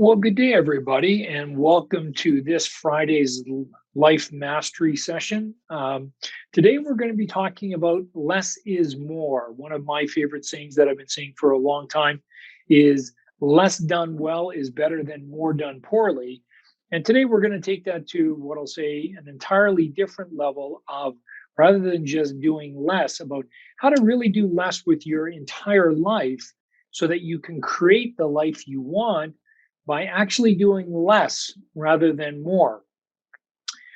Well, good day, everybody, and welcome to this Friday's Life Mastery session. Today, we're going to be talking about less is more. One of my favorite sayings that I've been saying for a long time is less done well is better than more done poorly. And today, we're going to take that to what I'll say an entirely different level of rather than just doing less, about how to really do less with your entire life so that you can create the life you want by actually doing less rather than more.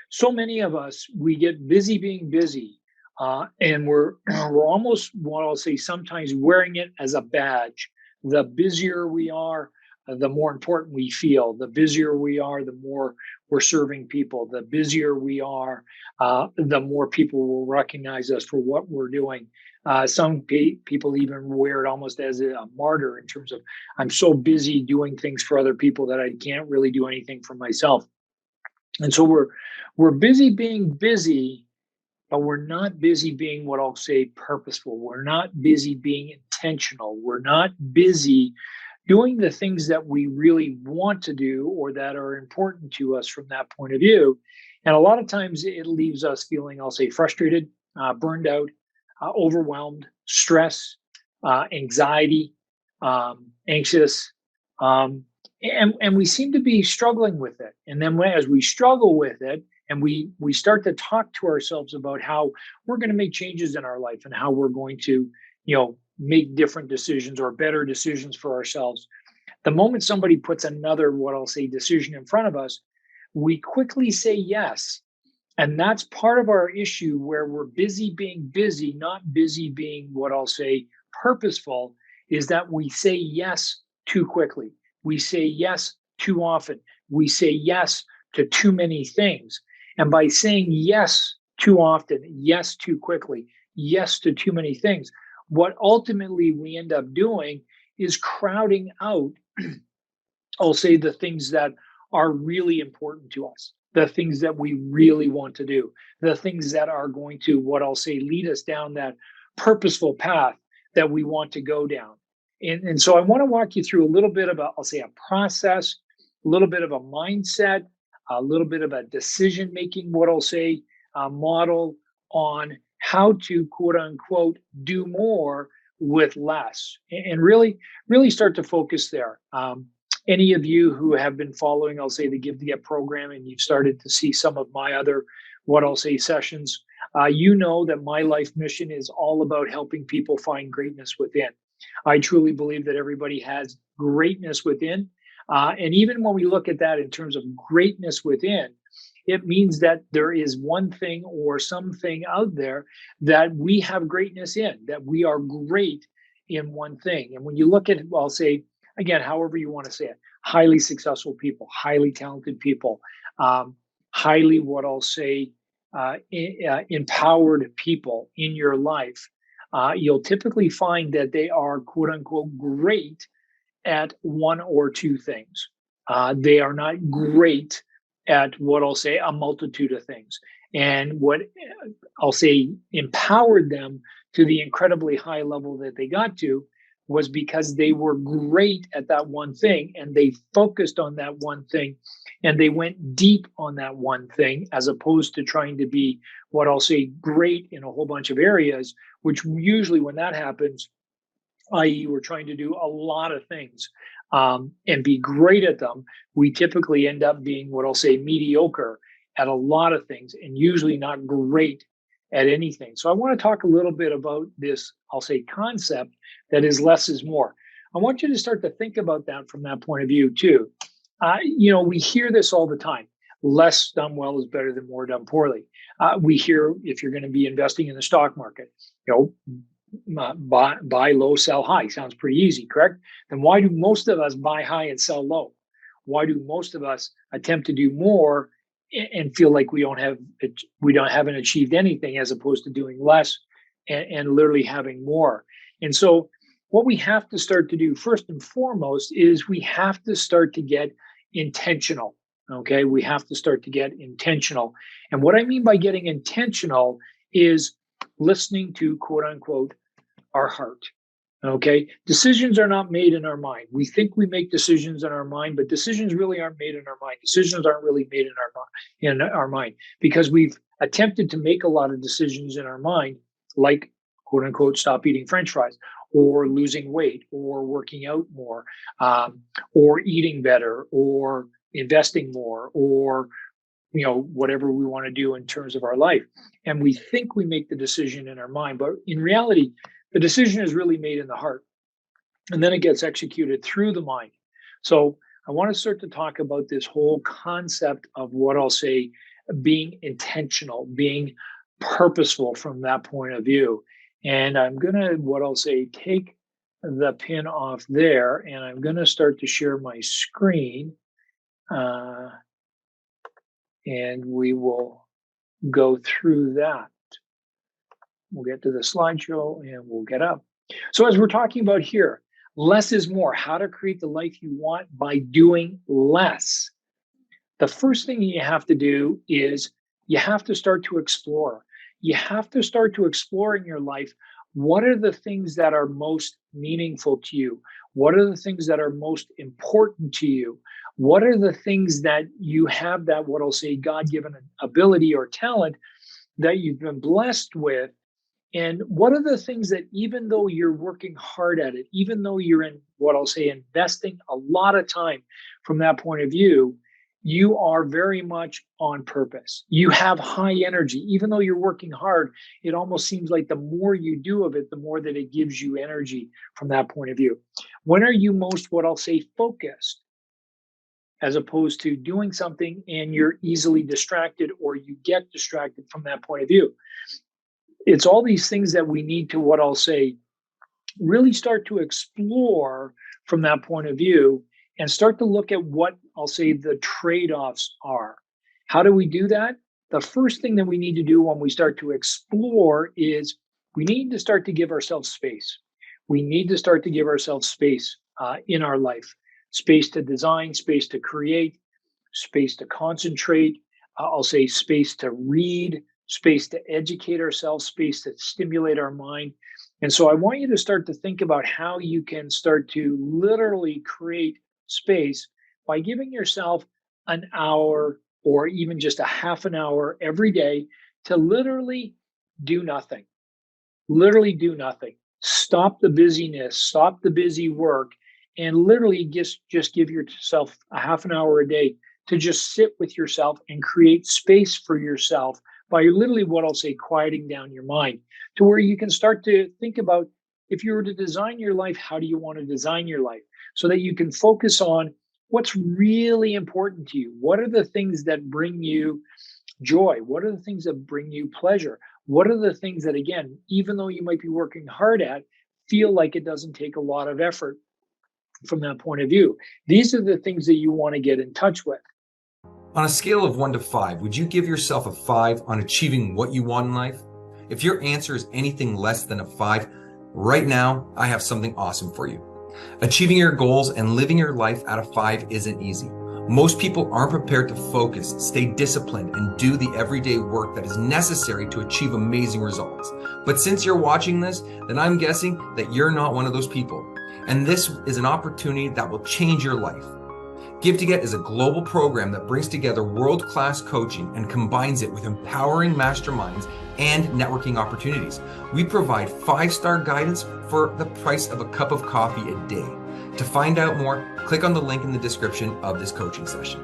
So many of us, we get busy being busy, and we're almost what I'll say sometimes wearing it as a badge. The busier we are, the more important we feel. The busier we are, the more we're serving people. The busier we are, the more people will recognize us for what we're doing. People even wear it almost as a martyr in terms of I'm so busy doing things for other people that I can't really do anything for myself. And so we're busy being busy, but we're not busy being what I'll say purposeful. We're not busy being intentional. We're not busy doing the things that we really want to do or that are important to us from that point of view. And a lot of times it leaves us feeling, I'll say, frustrated, burned out, overwhelmed, stress, anxiety, anxious. And we seem to be struggling with it. And then as we struggle with it, and we start to talk to ourselves about how we're going to make changes in our life and how we're going to, make different decisions or better decisions for ourselves. The moment somebody puts another, what I'll say, decision in front of us, we quickly say yes. And that's part of our issue where we're busy being busy, not busy being what I'll say purposeful, is that we say yes too quickly. We say yes too often. We say yes to too many things. And by saying yes too often, yes too quickly, yes to too many things, what ultimately we end up doing is crowding out, I'll say, the things that are really important to us, the things that we really want to do, the things that are going to, what I'll say, lead us down that purposeful path that we want to go down. And so I want to walk you through a little bit about, I'll say, a process, a little bit of a mindset, a little bit of a decision making, what I'll say, model on how to quote unquote do more with less and really start to focus there. Any of you who have been following, I'll say, the Give to Get program, and you've started to see some of my other, what I'll say, sessions, you know that my life mission is all about helping people find greatness within. I truly believe that everybody has greatness within. And even when we look at that in terms of greatness within, it means that there is one thing or something out there that we have greatness in, that we are great in one thing. And when you look at, I'll say, again, however you want to say it, highly successful people, highly talented people, highly, what I'll say, empowered people in your life, you'll typically find that they are quote unquote great at one or two things. They are not great at what I'll say a multitude of things. And what I'll say empowered them to the incredibly high level that they got to was because they were great at that one thing and they focused on that one thing and they went deep on that one thing as opposed to trying to be what I'll say great in a whole bunch of areas, which usually when that happens, i.e., we're trying to do a lot of things and be great at them, we typically end up being what I'll say mediocre at a lot of things and usually not great at anything. So I want to talk a little bit about this, I'll say, concept that is less is more. I want you to start to think about that from that point of view too. We hear this all the time. Less done well is better than more done poorly. We hear if you're going to be investing in the stock market, buy low, sell high. Sounds pretty easy, correct? Then why do most of us buy high and sell low? Why do most of us attempt to do more and feel like we haven't achieved anything as opposed to doing less and literally having more? And so what we have to start to do first and foremost is we have to start to get intentional. Okay, we have to start to get intentional. And what I mean by getting intentional is listening to quote unquote our heart. Okay. Decisions are not made in our mind. We think we make decisions in our mind, but decisions really aren't made in our mind. Decisions aren't really made in our mind because we've attempted to make a lot of decisions in our mind, like quote unquote, stop eating French fries or losing weight or working out more, or eating better or investing more or whatever we want to do in terms of our life. And we think we make the decision in our mind, but in reality, the decision is really made in the heart. And then it gets executed through the mind. So I want to start to talk about this whole concept of what I'll say being intentional, being purposeful from that point of view. And I'm going to, what I'll say, take the pin off there and I'm going to start to share my screen. And we will go through that. We'll get to the slideshow and we'll get up. So as we're talking about here, less is more, how to create the life you want by doing less. The first thing you have to do is you have to start to explore. You have to start to explore in your life, what are the things that are most meaningful to you? What are the things that are most important to you? What are the things that you have that, what I'll say, God-given ability or talent that you've been blessed with? And what are the things that, even though you're working hard at it, even though you're in what I'll say, investing a lot of time from that point of view, you are very much on purpose. You have high energy. Even though you're working hard, it almost seems like the more you do of it, the more that it gives you energy from that point of view. When are you most, what I'll say, focused? As opposed to doing something and you're easily distracted or you get distracted from that point of view. It's all these things that we need to, what I'll say, really start to explore from that point of view and start to look at what I'll say the trade-offs are. How do we do that? The first thing that we need to do when we start to explore is we need to start to give ourselves space. We need to start to give ourselves space in our life, space to design, space to create, space to concentrate. I'll say space to read, space to educate ourselves, space to stimulate our mind. And so I want you to start to think about how you can start to literally create space by giving yourself an hour or even just a half an hour every day to literally do nothing. Literally do nothing. Stop the busyness, stop the busy work, and literally just give yourself a half an hour a day to just sit with yourself and create space for yourself by literally what I'll say, quieting down your mind to where you can start to think about, if you were to design your life, how do you want to design your life so that you can focus on what's really important to you? What are the things that bring you joy? What are the things that bring you pleasure? What are the things that, again, even though you might be working hard at, feel like it doesn't take a lot of effort from that point of view? These are the things that you want to get in touch with. On a scale of 1 to 5, would you give yourself a 5 on achieving what you want in life? If your answer is anything less than a 5, right now, I have something awesome for you. Achieving your goals and living your life at a 5 isn't easy. Most people aren't prepared to focus, stay disciplined, and do the everyday work that is necessary to achieve amazing results. But since you're watching this, then I'm guessing that you're not one of those people. And this is an opportunity that will change your life. Give to Get is a global program that brings together world-class coaching and combines it with empowering masterminds and networking opportunities. We provide 5-star guidance for the price of a cup of coffee a day. To find out more, click on the link in the description of this coaching session.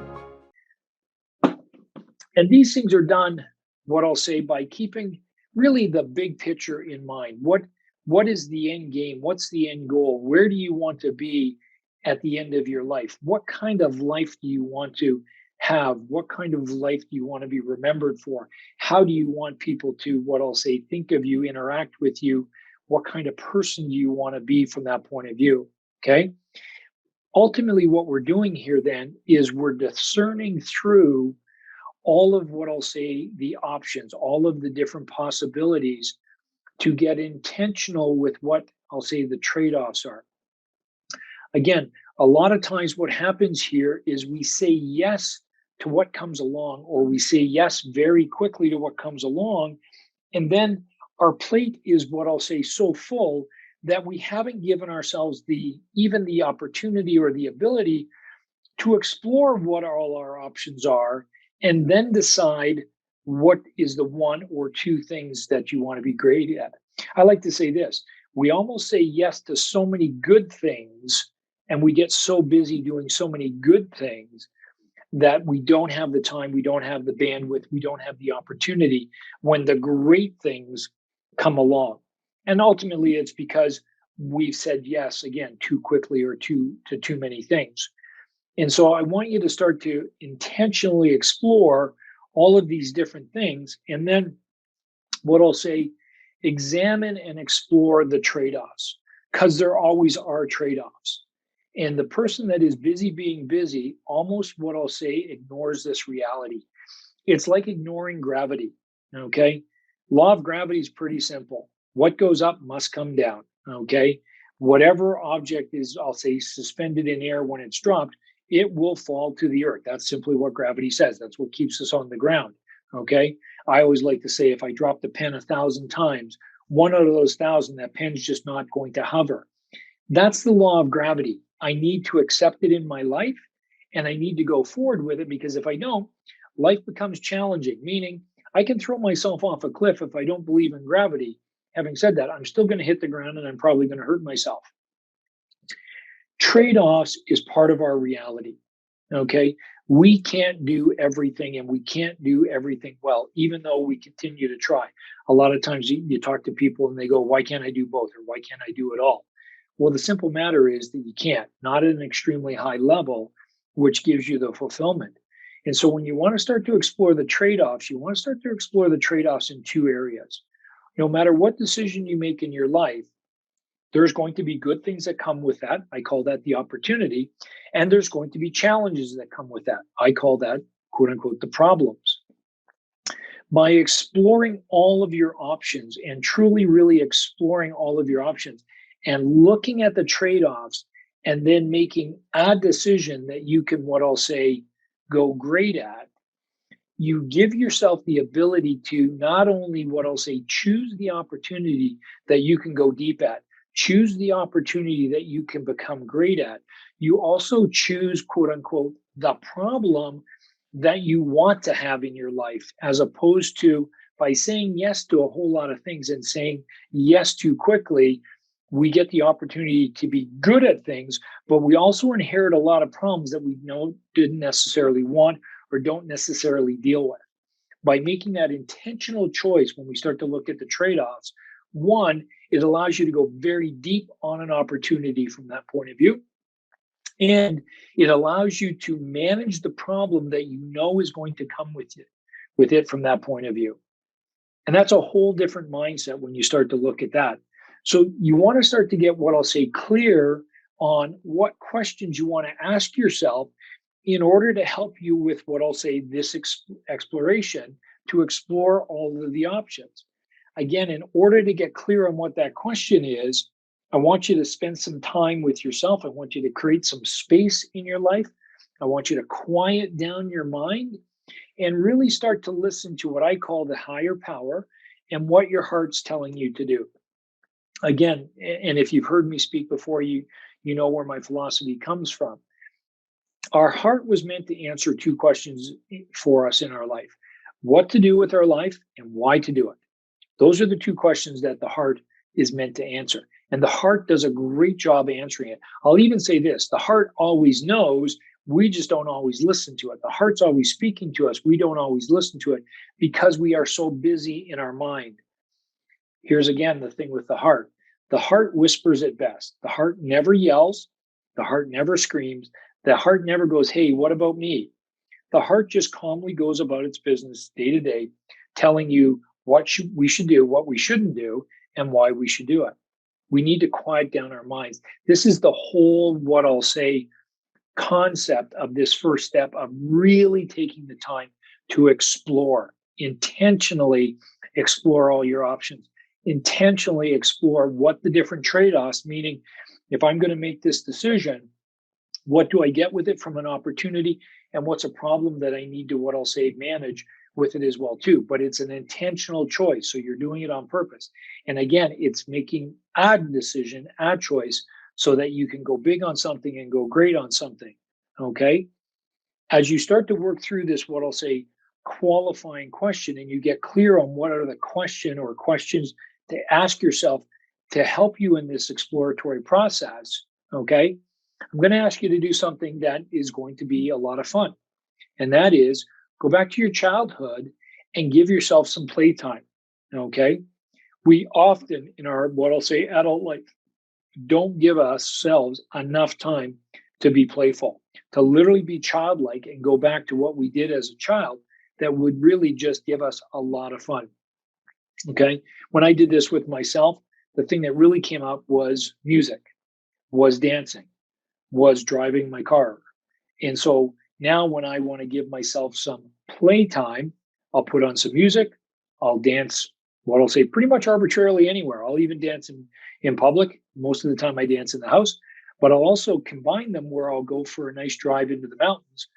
And these things are done, what I'll say, by keeping really the big picture in mind. What is the end game? What's the end goal? Where do you want to be at the end of your life? What kind of life do you want to have? What kind of life do you want to be remembered for? How do you want people to, what I'll say, think of you, interact with you? What kind of person do you want to be from that point of view? Okay. Ultimately, what we're doing here then is we're discerning through all of what I'll say, the options, all of the different possibilities to get intentional with what I'll say the trade-offs are. Again, a lot of times what happens here is we say yes to what comes along, or we say yes very quickly to what comes along. And then our plate is, what I'll say, so full that we haven't given ourselves even the opportunity or the ability to explore what all our options are and then decide what is the one or two things that you want to be great at. I like to say this: we almost say yes to so many good things, and we get so busy doing so many good things that we don't have the time, we don't have the bandwidth, we don't have the opportunity when the great things come along. And ultimately, it's because we've said yes again too quickly or to too many things. And so I want you to start to intentionally explore all of these different things. And then what I'll say, examine and explore the trade offs, because there always are trade offs. And the person that is busy being busy, almost what I'll say, ignores this reality. It's like ignoring gravity. Okay. Law of gravity is pretty simple. What goes up must come down. Okay. Whatever object is, I'll say, suspended in air when it's dropped, it will fall to the earth. That's simply what gravity says. That's what keeps us on the ground. Okay. I always like to say, if I drop the pen 1,000 times, one out of those 1,000, that pen's just not going to hover. That's the law of gravity. I need to accept it in my life, and I need to go forward with it, because if I don't, life becomes challenging, meaning I can throw myself off a cliff if I don't believe in gravity. Having said that, I'm still going to hit the ground and I'm probably going to hurt myself. Trade-offs is part of our reality. Okay. We can't do everything, and we can't do everything well, even though we continue to try. A lot of times you talk to people and they go, why can't I do both? Or why can't I do it all? Well, the simple matter is that you can't, not at an extremely high level, which gives you the fulfillment. And so when you want to start to explore the trade-offs, you want to start to explore the trade-offs in two areas. No matter what decision you make in your life, there's going to be good things that come with that. I call that the opportunity. And there's going to be challenges that come with that. I call that, quote unquote, the problems. By exploring all of your options and truly, really exploring all of your options and looking at the trade-offs and then making a decision that you can, what I'll say, go great at, you give yourself the ability to not only, what I'll say, choose the opportunity that you can go deep at, choose the opportunity that you can become great at. You also choose, quote unquote, the problem that you want to have in your life, as opposed to by saying yes to a whole lot of things and saying yes too quickly, we get the opportunity to be good at things, but we also inherit a lot of problems that we didn't necessarily want or don't necessarily deal with. By making that intentional choice, when we start to look at the trade-offs, one, it allows you to go very deep on an opportunity from that point of view. And it allows you to manage the problem that you know is going to come with it from that point of view. And that's a whole different mindset when you start to look at that. So you want to start to get, what I'll say, clear on what questions you want to ask yourself in order to help you with, what I'll say, this exploration, to explore all of the options. Again, in order to get clear on what that question is, I want you to spend some time with yourself. I want you to create some space in your life. I want you to quiet down your mind and really start to listen to what I call the higher power and what your heart's telling you to do. Again, and if you've heard me speak before, you know where my philosophy comes from. Our heart was meant to answer two questions for us in our life: what to do with our life and why to do it. Those are the two questions that the heart is meant to answer. And the heart does a great job answering it. I'll even say this: the heart always knows, we just don't always listen to it. The heart's always speaking to us. We don't always listen to it because we are so busy in our mind. Here's again the thing with the heart. The heart whispers at best. The heart never yells. The heart never screams. The heart never goes, hey, what about me? The heart just calmly goes about its business day to day, telling you what we should do, what we shouldn't do, and why we should do it. We need to quiet down our minds. This is the whole, what I'll say, concept of this first step of really taking the time to explore, intentionally explore all your options, intentionally explore what the different trade-offs, meaning if I'm going to make this decision, what do I get with it from an opportunity, and what's a problem that I need to, what I'll say, manage with it as well too, but it's an intentional choice. So you're doing it on purpose. And again, it's making a decision, a choice, so that you can go big on something and go great on something. Okay. As you start to work through this, what I'll say, qualifying question, and you get clear on what are the question or questions to ask yourself to help you in this exploratory process. Okay. I'm going to ask you to do something that is going to be a lot of fun. And that is go back to your childhood and give yourself some playtime. Okay. We often in our, what I'll say, adult life, don't give ourselves enough time to be playful, to literally be childlike and go back to what we did as a child that would really just give us a lot of fun. Okay. When I did this with myself, the thing that really came up was music, was dancing, was driving my car. And so now when I want to give myself some playtime, I'll put on some music, I'll dance, what I'll say, pretty much arbitrarily anywhere. I'll even dance in public. Most of the time I dance in the house, but I'll also combine them where I'll go for a nice drive into the mountains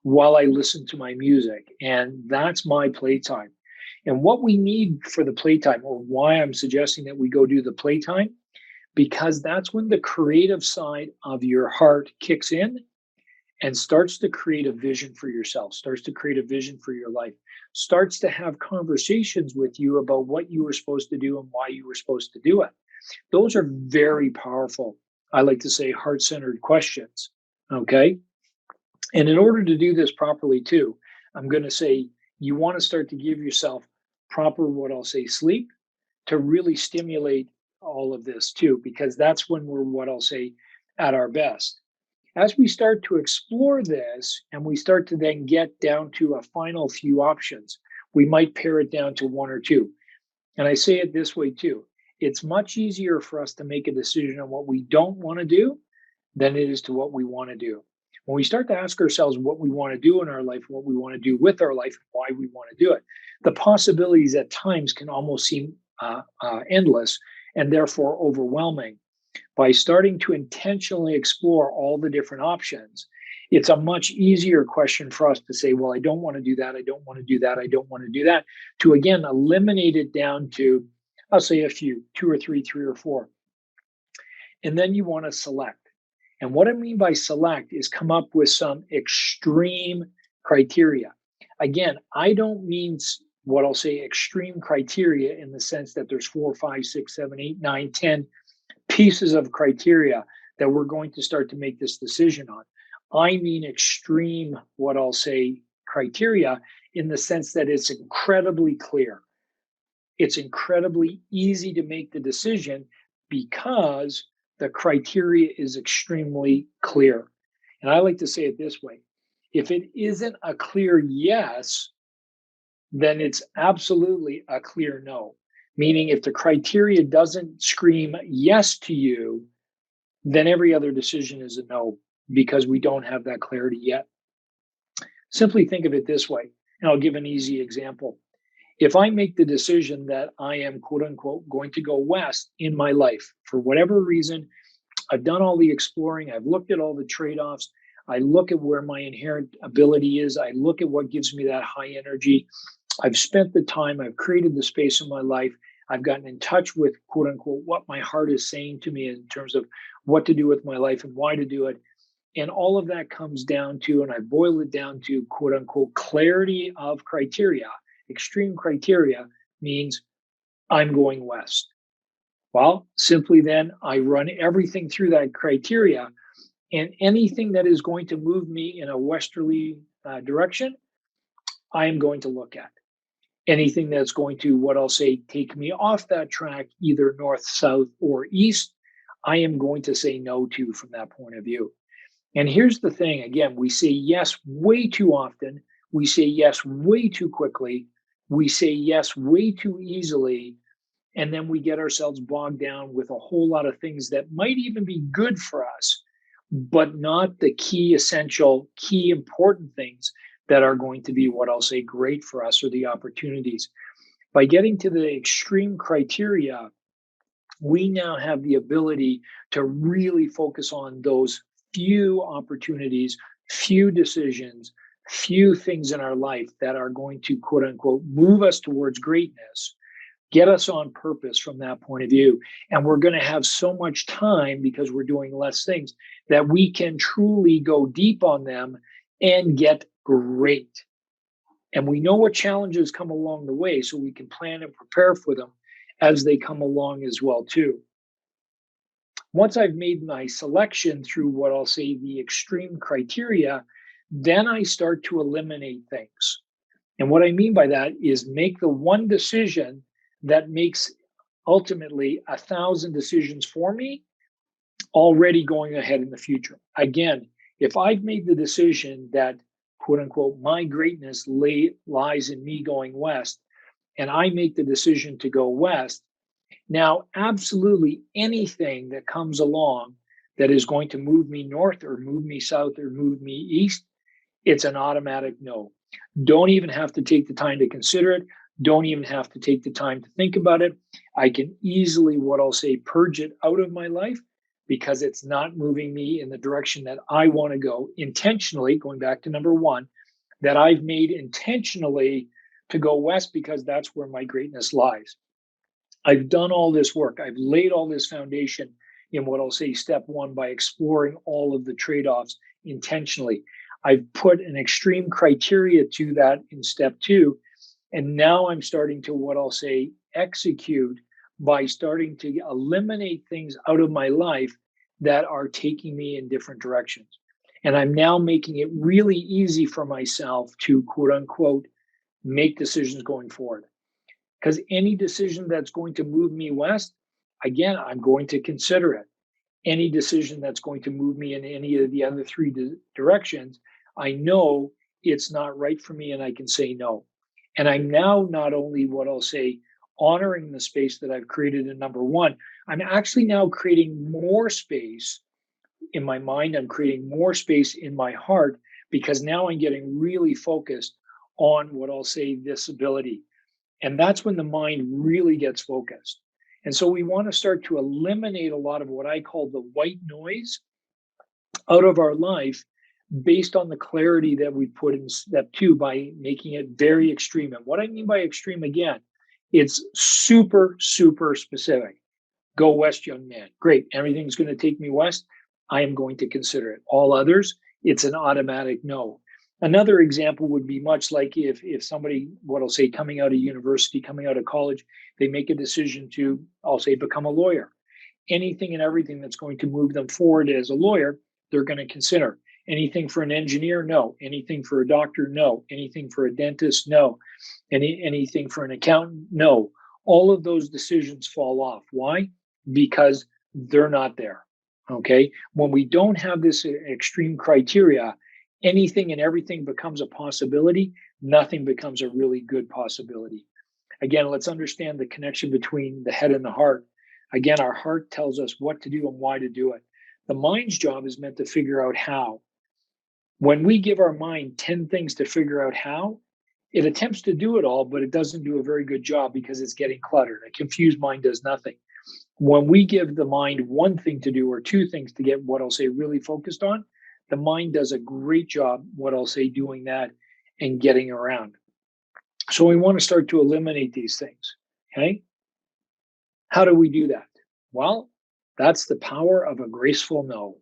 while I listen to my music. And that's my playtime. And what we need for the playtime, or why I'm suggesting that we go do the playtime, because that's when the creative side of your heart kicks in and starts to create a vision for yourself, starts to create a vision for your life, starts to have conversations with you about what you were supposed to do and why you were supposed to do it. Those are very powerful, I like to say, heart-centered questions. Okay. And in order to do this properly too, I'm going to say you want to start to give yourself proper, what I'll say, sleep to really stimulate all of this too, because that's when we're, what I'll say, at our best. As we start to explore this and we start to then get down to a final few options, we might pare it down to one or two. And I say it this way too. It's much easier for us to make a decision on what we don't want to do than it is to what we want to do. When we start to ask ourselves what we want to do in our life, what we want to do with our life, why we want to do it, the possibilities at times can almost seem endless and therefore overwhelming. By starting to intentionally explore all the different options, it's a much easier question for us to say, well, I don't want to do that. I don't want to do that. I don't want to do that. To again, eliminate it down to, I'll say a few, two or three or four. And then you want to select. And what I mean by select is come up with some extreme criteria. Again, I don't mean what I'll say extreme criteria in the sense that there's 4, 5, 6, 7, 8, 9, 10 pieces of criteria that we're going to start to make this decision on. I mean extreme, what I'll say, criteria in the sense that it's incredibly clear. It's incredibly easy to make the decision because the criteria is extremely clear. And I like to say it this way. If it isn't a clear yes, then it's absolutely a clear no. Meaning if the criteria doesn't scream yes to you, then every other decision is a no because we don't have that clarity yet. Simply think of it this way, and I'll give an easy example. If I make the decision that I am, quote unquote, going to go west in my life for whatever reason, I've done all the exploring, I've looked at all the trade offs, I look at where my inherent ability is, I look at what gives me that high energy. I've spent the time, I've created the space in my life, I've gotten in touch with, quote unquote, what my heart is saying to me in terms of what to do with my life and why to do it. And all of that comes down to, and I boil it down to, quote unquote, clarity of criteria. Extreme criteria means I'm going west. Well, simply then I run everything through that criteria, and anything that is going to move me in a westerly direction, I am going to look at. Anything that's going to, what I'll say, take me off that track, either north, south, or east, I am going to say no to from that point of view. And here's the thing, again, we say yes way too often. We say yes way too quickly. We say yes way too easily. And then we get ourselves bogged down with a whole lot of things that might even be good for us, but not the key, essential, key, important things that are going to be, what I'll say, great for us, or the opportunities. By getting to the extreme criteria, we now have the ability to really focus on those few opportunities, few decisions, few things in our life that are going to, quote unquote, move us towards greatness, get us on purpose from that point of view. And we're going to have so much time because we're doing less things that we can truly go deep on them and get great. And we know what challenges come along the way, so we can plan and prepare for them as they come along as well, too. Once I've made my selection through what I'll say the extreme criteria, then I start to eliminate things. And what I mean by that is make the one decision that makes ultimately 1,000 decisions for me already going ahead in the future. Again, if I've made the decision that, quote unquote, my greatness lies in me going west, and I make the decision to go west, now absolutely anything that comes along that is going to move me north or move me south or move me east, it's an automatic no. Don't even have to take the time to consider it. Don't even have to take the time to think about it. I can easily, what I'll say, purge it out of my life because it's not moving me in the direction that I want to go intentionally, going back to number one, that I've made intentionally to go west because that's where my greatness lies. I've done all this work. I've laid all this foundation in what I'll say step one by exploring all of the trade offs intentionally. I've put an extreme criteria to that in step two. And now I'm starting to what I'll say execute by starting to eliminate things out of my life that are taking me in different directions. And I'm now making it really easy for myself to, quote unquote, make decisions going forward. Because any decision that's going to move me west, again, I'm going to consider it. Any decision that's going to move me in any of the other three directions, I know it's not right for me and I can say no. And I'm now not only what I'll say, honoring the space that I've created in number one, I'm actually now creating more space in my mind. I'm creating more space in my heart because now I'm getting really focused on what I'll say this ability. And that's when the mind really gets focused. And so we want to start to eliminate a lot of what I call the white noise out of our life based on the clarity that we put in step two by making it very extreme. And what I mean by extreme, again, it's super, super specific. Go west, young man. Great. Everything's going to take me west. I am going to consider it. All others, it's an automatic no. Another example would be much like if somebody, what I'll say, coming out of university, coming out of college, they make a decision to, I'll say, become a lawyer. Anything and everything that's going to move them forward as a lawyer, they're going to consider. Anything for an engineer? No. Anything for a doctor? No. Anything for a dentist? No. Anything for an accountant? No. All of those decisions fall off. Why? Because they're not there. Okay. When we don't have this extreme criteria, anything and everything becomes a possibility. Nothing becomes a really good possibility. Again, let's understand the connection between the head and the heart. Again, our heart tells us what to do and why to do it. The mind's job is meant to figure out how. When we give our mind 10 things to figure out how, it attempts to do it all, but it doesn't do a very good job because it's getting cluttered. A confused mind does nothing. When we give the mind one thing to do or two things to get what I'll say really focused on, the mind does a great job, what I'll say, doing that and getting around. So we want to start to eliminate these things. Okay. How do we do that? Well, that's the power of a graceful no.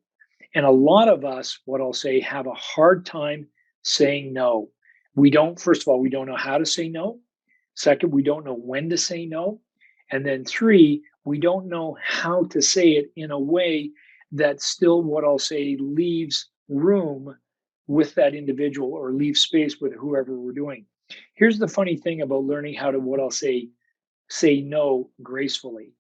And a lot of us, what I'll say, have a hard time saying no. We don't, first of all, we don't know how to say no. Second, we don't know when to say no. And then three, we don't know how to say it in a way that still, what I'll say, leaves room with that individual or leaves space with whoever we're doing. Here's the funny thing about learning how to, what I'll say no gracefully.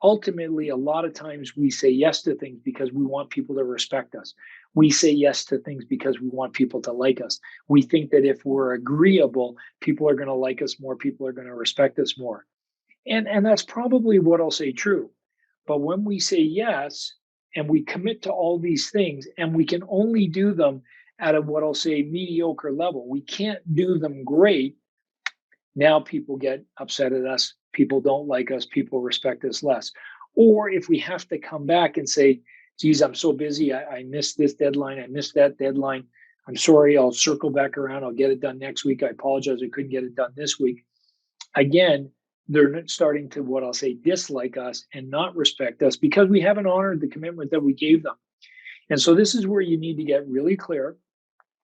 Ultimately, a lot of times we say yes to things because we want people to respect us. We say yes to things because we want people to like us. We think that if we're agreeable, people are going to like us more, people are going to respect us more. And that's probably what I'll say true. But when we say yes and we commit to all these things and we can only do them at a what I'll say mediocre level, we can't do them great. Now people get upset at us. People don't like us. People respect us less. Or if we have to come back and say, geez, I'm so busy. I missed this deadline. I missed that deadline. I'm sorry, I'll circle back around. I'll get it done next week. I apologize, I couldn't get it done this week. Again, they're starting to, what I'll say, dislike us and not respect us because we haven't honored the commitment that we gave them. And so this is where you need to get really clear,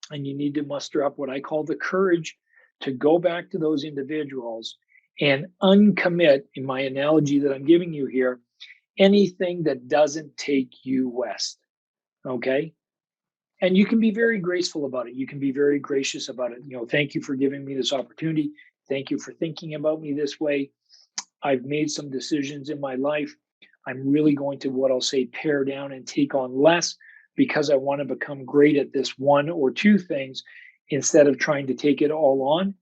and you need to muster up what I call the courage to go back to those individuals and uncommit, in my analogy that I'm giving you here, anything that doesn't take you west. Okay. And you can be very graceful about it. You can be very gracious about it. Thank you for giving me this opportunity. Thank you for thinking about me this way. I've made some decisions in my life. I'm really going to, what I'll say, pare down and take on less because I want to become great at this one or two things instead of trying to take it all on.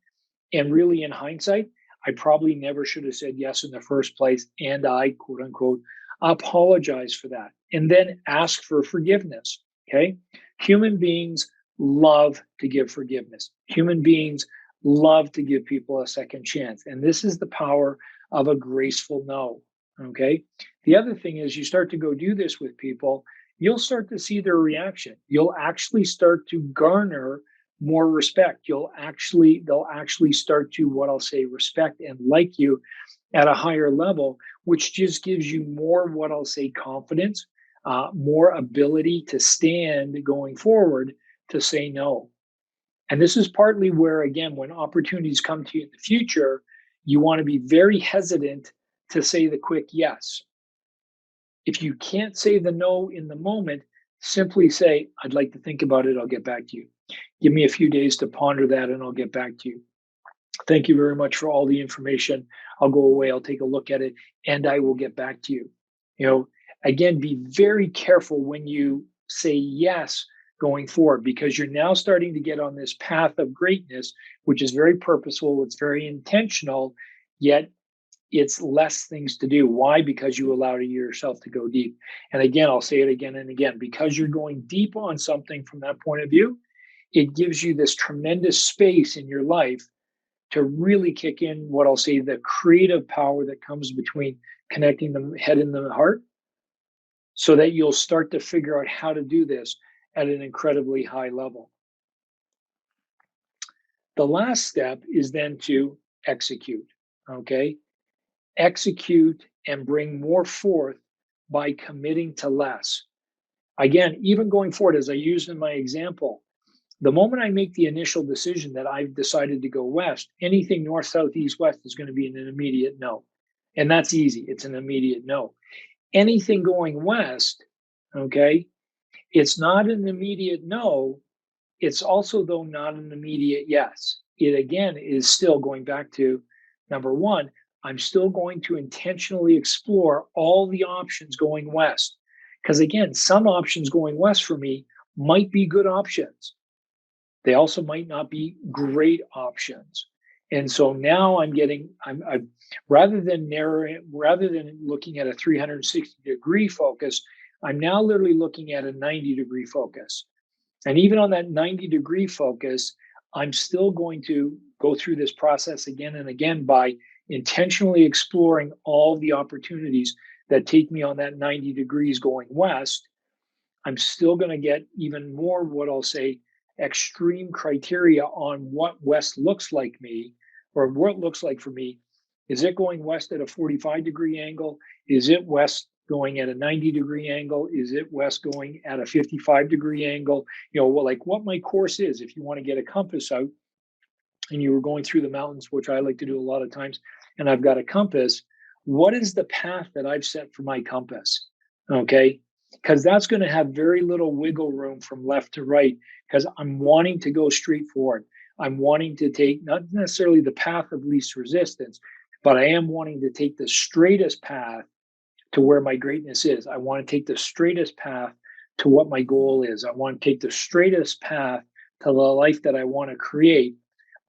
And really, in hindsight, I probably never should have said yes in the first place. And I, quote unquote, apologize for that. And then ask for forgiveness. Okay. Human beings love to give forgiveness. Human beings love to give people a second chance. And this is the power of a graceful no. Okay. The other thing is, you start to go do this with people, you'll start to see their reaction. You'll actually start to garner more respect. They'll actually start to, what I'll say, respect and like you at a higher level, which just gives you more, what I'll say, confidence, more ability to stand going forward to say no. And this is partly where, again, when opportunities come to you in the future, you want to be very hesitant to say the quick yes. If you can't say the no in the moment, simply say, I'd like to think about it. I'll get back to you. Give me a few days to ponder that and I'll get back to you. Thank you very much for all the information. I'll go away. I'll take a look at it and I will get back to you. Again, be very careful when you say yes going forward, because you're now starting to get on this path of greatness, which is very purposeful. It's very intentional, yet it's less things to do. Why? Because you allow yourself to go deep. And again, I'll say it again and again, because you're going deep on something from that point of view, it gives you this tremendous space in your life to really kick in, what I'll say, the creative power that comes between connecting the head and the heart, so that you'll start to figure out how to do this at an incredibly high level. The last step is then to execute, okay? Execute and bring more forth by committing to less. Again, even going forward, as I used in my example, the moment I make the initial decision that I've decided to go west, anything north, south, east, west is going to be an immediate no. And that's easy. It's an immediate no. Anything going west, okay, it's not an immediate no. It's also, though, not an immediate yes. It, again, is still going back to number one, I'm still going to intentionally explore all the options going west. Because again, some options going west for me might be good options. They also might not be great options. And so now I'm rather than looking at a 360-degree focus, I'm now literally looking at a 90-degree focus. And even on that 90-degree focus, I'm still going to go through this process again and again by intentionally exploring all the opportunities that take me on that 90 degrees going west. I'm still going to get even more, what I'll say, extreme criteria on what west looks like me, or what it looks like for me. Is it going west at a 45-degree angle? Is it west going at a 90-degree angle? Is it west going at a 55-degree angle? Like what my course is. If you want to get a compass out and you were going through the mountains, which I like to do a lot of times, and I've got a compass, what is the path that I've set for my compass? Okay. Because that's going to have very little wiggle room from left to right, because I'm wanting to go straight forward. I'm wanting to take not necessarily the path of least resistance, but I am wanting to take the straightest path to where my greatness is. I want to take the straightest path to what my goal is. I want to take the straightest path to the life that I want to create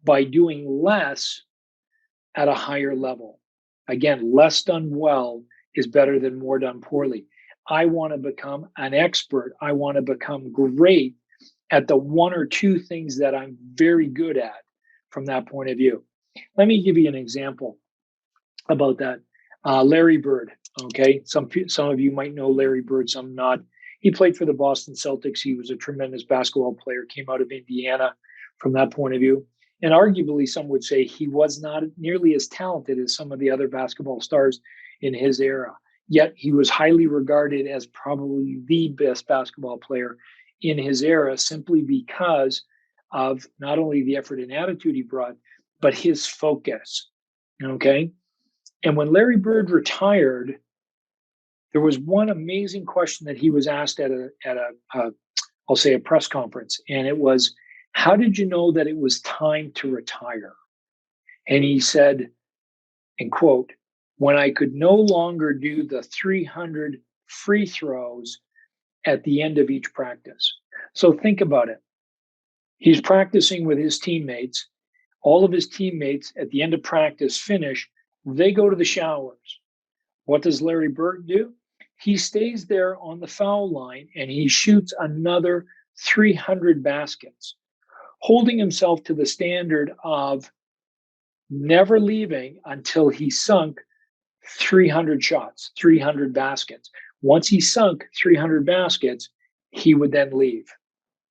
by doing less at a higher level. Again, less done well is better than more done poorly. I want to become an expert. I want to become great at the one or two things that I'm very good at from that point of view. Let me give you an example about that. Larry Bird, okay? Some of you might know Larry Bird, some not. He played for the Boston Celtics. He was a tremendous basketball player, came out of Indiana from that point of view. And arguably, some would say he was not nearly as talented as some of the other basketball stars in his era. Yet he was highly regarded as probably the best basketball player in his era, simply because of not only the effort and attitude he brought, but his focus. Okay. And when Larry Bird retired, there was one amazing question that he was asked at I'll say a press conference, and it was, "How did you know that it was time to retire?" And he said, and quote, "When I could no longer do the 300 free throws at the end of each practice." So think about it. He's practicing with his teammates. All of his teammates at the end of practice finish. They go to the showers. What does Larry Bird do? He stays there on the foul line and he shoots another 300 baskets, holding himself to the standard of never leaving until he sunk 300 shots, 300 baskets. Once he sunk 300 baskets, he would then leave.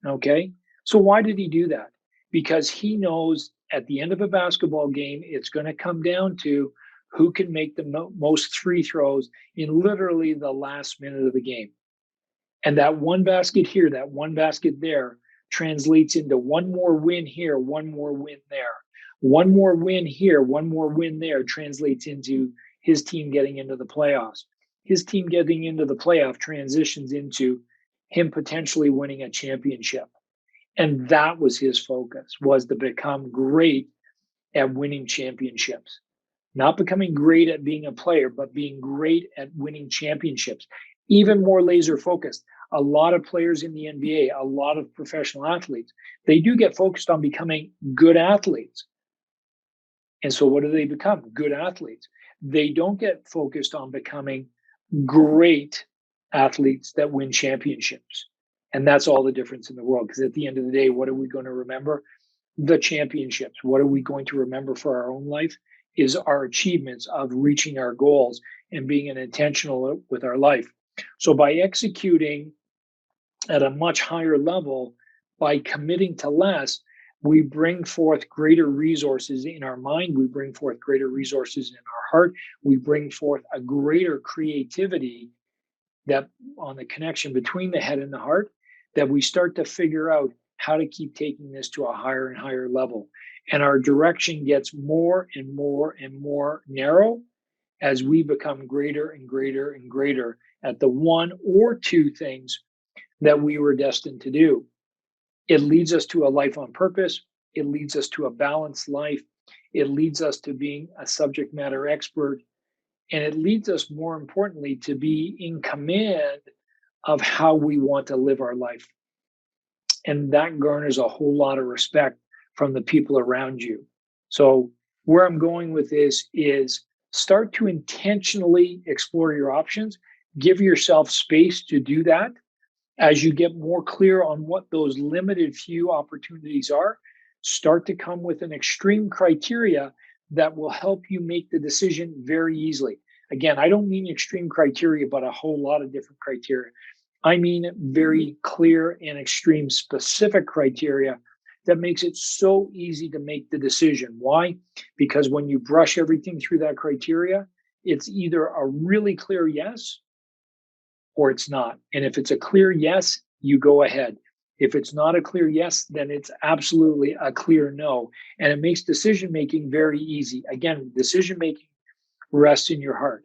Okay. So why did he do that? Because he knows at the end of a basketball game, it's going to come down to who can make the most free throws in literally the last minute of the game. And that one basket here, that one basket there translates into one more win here, one more win there. One more win here, one more win there translates into his team getting into the playoffs. His team getting into the playoff transitions into him potentially winning a championship. And that was his focus, was to become great at winning championships. Not becoming great at being a player, but being great at winning championships. Even more laser focused. A lot of players in the NBA, a lot of professional athletes, they do get focused on becoming good athletes. And so what do they become? Good athletes. They don't get focused on becoming great athletes that win championships. And that's all the difference in the world. Because at the end of the day, what are we going to remember? The championships. What are we going to remember for our own life? Is our achievements of reaching our goals and being an intentional with our life. So by executing at a much higher level, by committing to less, we bring forth greater resources in our mind. We bring forth greater resources in our heart. We bring forth a greater creativity that on the connection between the head and the heart, that we start to figure out how to keep taking this to a higher and higher level. And our direction gets more and more and more narrow as we become greater and greater and greater at the one or two things that we were destined to do. It leads us to a life on purpose. It leads us to a balanced life. It leads us to being a subject matter expert. And it leads us, more importantly, to be in command of how we want to live our life. And that garners a whole lot of respect from the people around you. So where I'm going with this is start to intentionally explore your options. Give yourself space to do that. As you get more clear on what those limited few opportunities are, start to come with an extreme criteria that will help you make the decision very easily. Again, I don't mean extreme criteria, but a whole lot of different criteria. I mean very clear and extreme specific criteria that makes it so easy to make the decision. Why? Because when you brush everything through that criteria, it's either a really clear yes or it's not. And if it's a clear yes, you go ahead. If it's not a clear yes, then it's absolutely a clear no. And it makes decision-making very easy. Again, decision-making rests in your heart.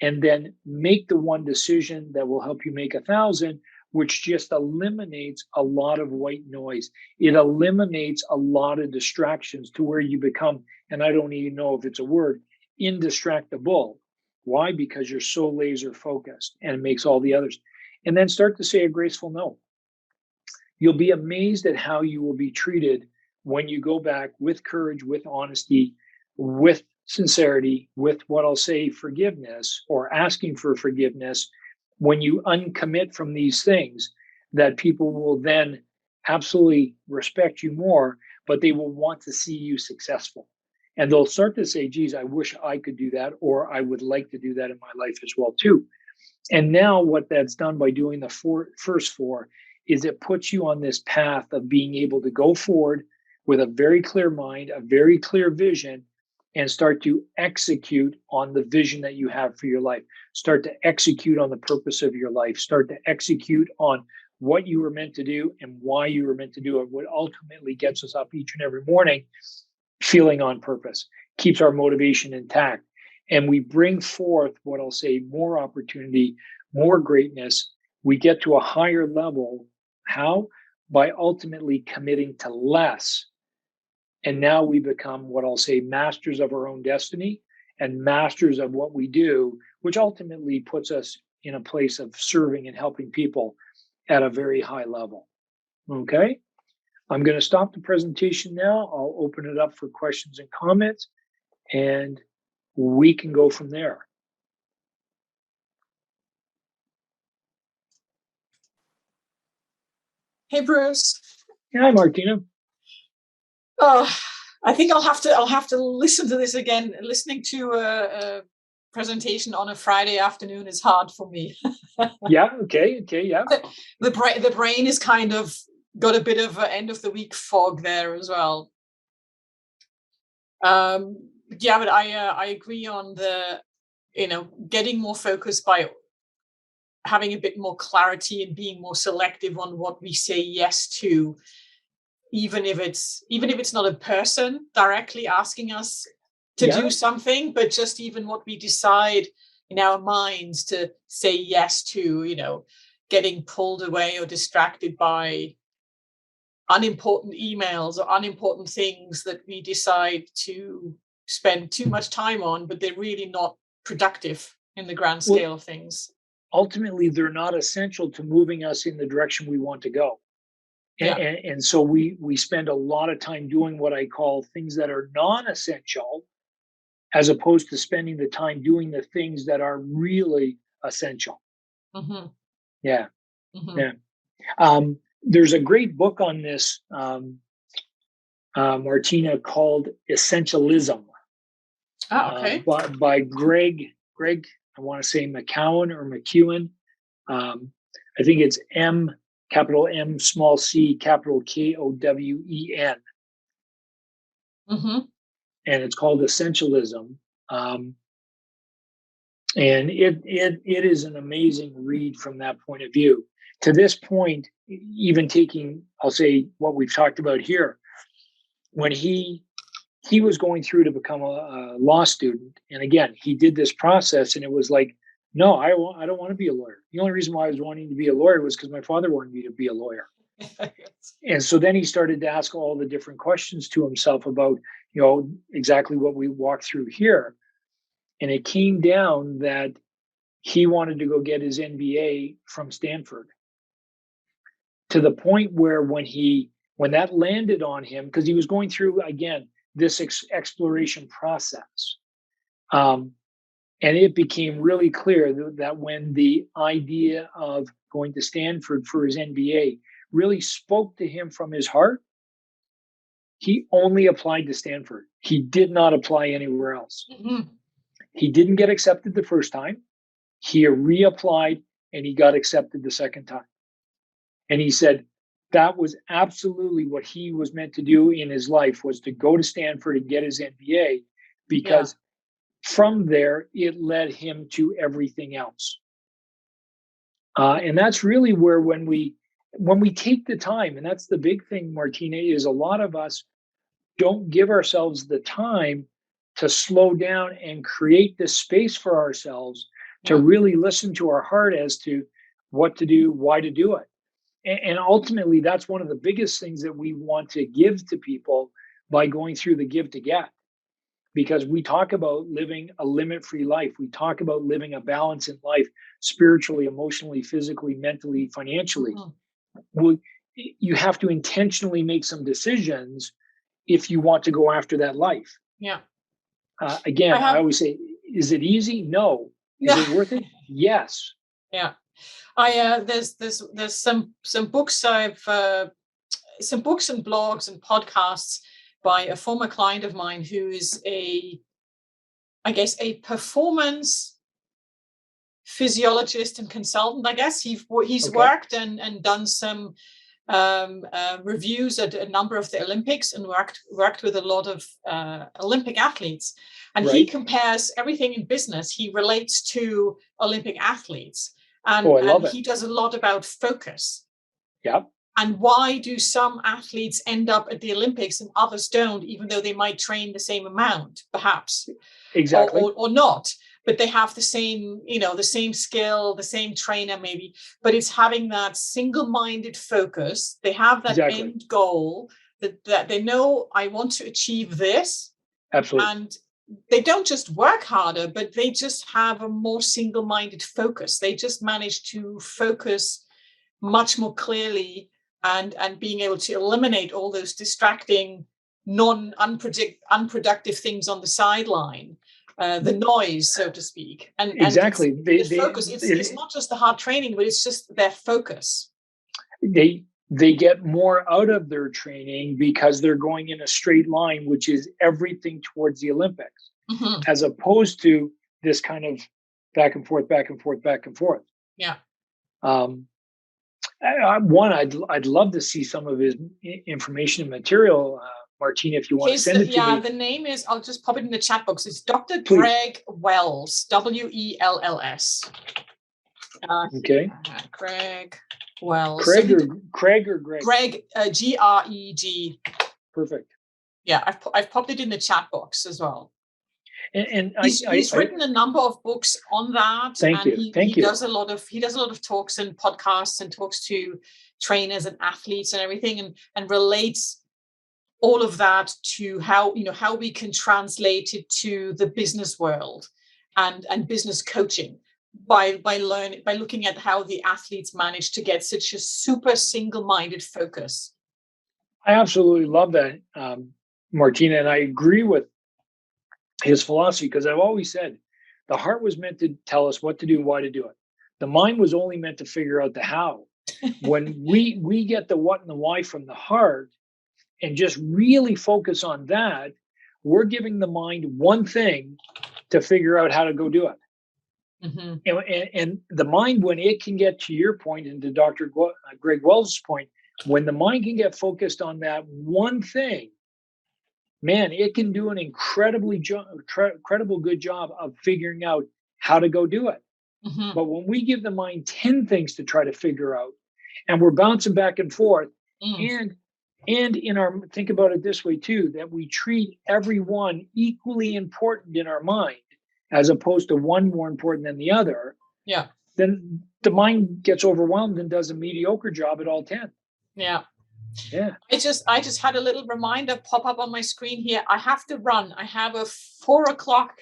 And then make the one decision that will help you make 1,000, which just eliminates a lot of white noise. It eliminates a lot of distractions to where you become, and I don't even know if it's a word, indistractable. Why? Because you're so laser focused, and it makes all the others. And then start to say a graceful no. You'll be amazed at how you will be treated when you go back with courage, with honesty, with sincerity, with what I'll say forgiveness or asking for forgiveness. When you uncommit from these things, that people will then absolutely respect you more, but they will want to see you successful. And they'll start to say, geez, I wish I could do that, or I would like to do that in my life as well, too. And now what that's done by doing the first four is it puts you on this path of being able to go forward with a very clear mind, a very clear vision, and start to execute on the vision that you have for your life. Start to execute on the purpose of your life. Start to execute on what you were meant to do and why you were meant to do it. What ultimately gets us up each and every morning feeling on purpose, keeps our motivation intact. And we bring forth what I'll say more opportunity, more greatness. We get to a higher level. How? By ultimately committing to less. And now we become what I'll say masters of our own destiny and masters of what we do, which ultimately puts us in a place of serving and helping people at a very high level. Okay. I'm going to stop the presentation now. I'll open it up for questions and comments, and we can go from there. Hey, Bruce. Hi, Martina. Oh, I think I'll have to listen to this again. Listening to a presentation on a Friday afternoon is hard for me. Yeah. Okay. Yeah. The brain is kind of got a bit of an end of the week fog there as well. Yeah, but I agree on the getting more focused by having a bit more clarity and being more selective on what we say yes to, even if it's not a person directly asking us to do something, but just even what we decide in our minds to say yes to, getting pulled away or distracted by unimportant emails or unimportant things that we decide to spend too much time on, but they're really not productive in the grand scale of things. Ultimately, they're not essential to moving us in the direction we want to go. And so we spend a lot of time doing what I call things that are non-essential, as opposed to spending the time doing the things that are really essential. Mm-hmm. Yeah. Mm-hmm. Yeah. There's a great book on this, Martina, called Essentialism. Okay. By Greg, I want to say McKeown or McKeown. I think it's capital M, small c, capital Kowen. Mm-hmm. And it's called Essentialism. And it is an amazing read from that point of view. To this point, even taking, I'll say, what we've talked about here, when he was going through to become a law student, and again, he did this process, and it was like, no, I don't want to be a lawyer. The only reason why I was wanting to be a lawyer was because my father wanted me to be a lawyer. And so then he started to ask all the different questions to himself about, exactly what we walked through here. And it came down that he wanted to go get his MBA from Stanford, to the point where when that landed on him, because he was going through, again, this exploration process. And it became really clear that when the idea of going to Stanford for his MBA really spoke to him from his heart, he only applied to Stanford. He did not apply anywhere else. Mm-hmm. He didn't get accepted the first time. He reapplied and he got accepted the second time. And he said that was absolutely what he was meant to do in his life, was to go to Stanford and get his MBA, because from there, it led him to everything else. And that's really where when we take the time, and that's the big thing, Martina, is a lot of us don't give ourselves the time to slow down and create this space for ourselves to really listen to our heart as to what to do, why to do it. And ultimately, that's one of the biggest things that we want to give to people by going through the Give to Get. Because we talk about living a limit-free life. We talk about living a balance in life, spiritually, emotionally, physically, mentally, financially. Mm-hmm. Well, you have to intentionally make some decisions if you want to go after that life. Yeah. Again, I always say, is it easy? No. Is it worth it? Yes. Yeah. There's some books some books and blogs and podcasts by a former client of mine who is a performance physiologist and consultant, I guess. He's worked and done some reviews at a number of the Olympics and worked with a lot of Olympic athletes. And he compares everything in business. He relates to Olympic athletes. And he does a lot about focus. Yeah. And why do some athletes end up at the Olympics and others don't, even though they might train the same amount, perhaps? Exactly. Or not. But they have the same, the same skill, the same trainer maybe, but it's having that single-minded focus. They have that end goal that they know, I want to achieve this. Absolutely. And they don't just work harder, but they just have a more single-minded focus. They just manage to focus much more clearly and being able to eliminate all those distracting, unproductive things on the sideline. The noise, so to speak, and exactly. The focus. It's not just the hard training, but it's just their focus. They get more out of their training because they're going in a straight line, which is everything towards the Olympics, as opposed to this kind of back and forth, back and forth, back and forth. Yeah. I'd love to see some of his information and material. Martina, if you want to send it to me. Yeah, the name is, I'll just pop it in the chat box. It's Dr. Greg Wells, Wells. Okay. Greg Wells. Craig or Greg? Greg, Greg. Perfect. Yeah, I've popped it in the chat box as well. And he's written a number of books on that. Thank you. He does a lot of talks and podcasts and talks to trainers and athletes and everything, and relates all of that to how we can translate it to the business world and business coaching by looking at how the athletes manage to get such a super single-minded focus. I absolutely love that, Martina, and I agree with his philosophy, because I've always said the heart was meant to tell us what to do, why to do it. The mind was only meant to figure out the how. When we get the what and the why from the heart, and just really focus on that, we're giving the mind one thing to figure out how to go do it. And the mind, when it can get, to your point and to Dr. Greg Wells' point, when the mind can get focused on that one thing, man, it can do an incredible good job of figuring out how to go do it. But when we give the mind 10 things to try to figure out, and we're bouncing back and forth, and in our, think about it this way too, that we treat everyone equally important in our mind, as opposed to one more important than the other. Yeah. Then the mind gets overwhelmed and does a mediocre job at all 10. Yeah. Yeah. I just had a little reminder pop up on my screen here. I have to run. I have a 4 o'clock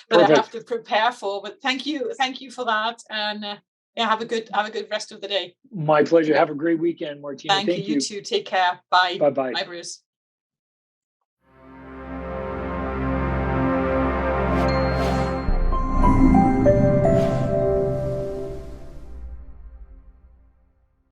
that I have to prepare for. But thank you for that. And have a good rest of the day. My pleasure. Have a great weekend, Martina. Thank you. You too. Take care. Bye. Bye-bye. Bye, Bruce.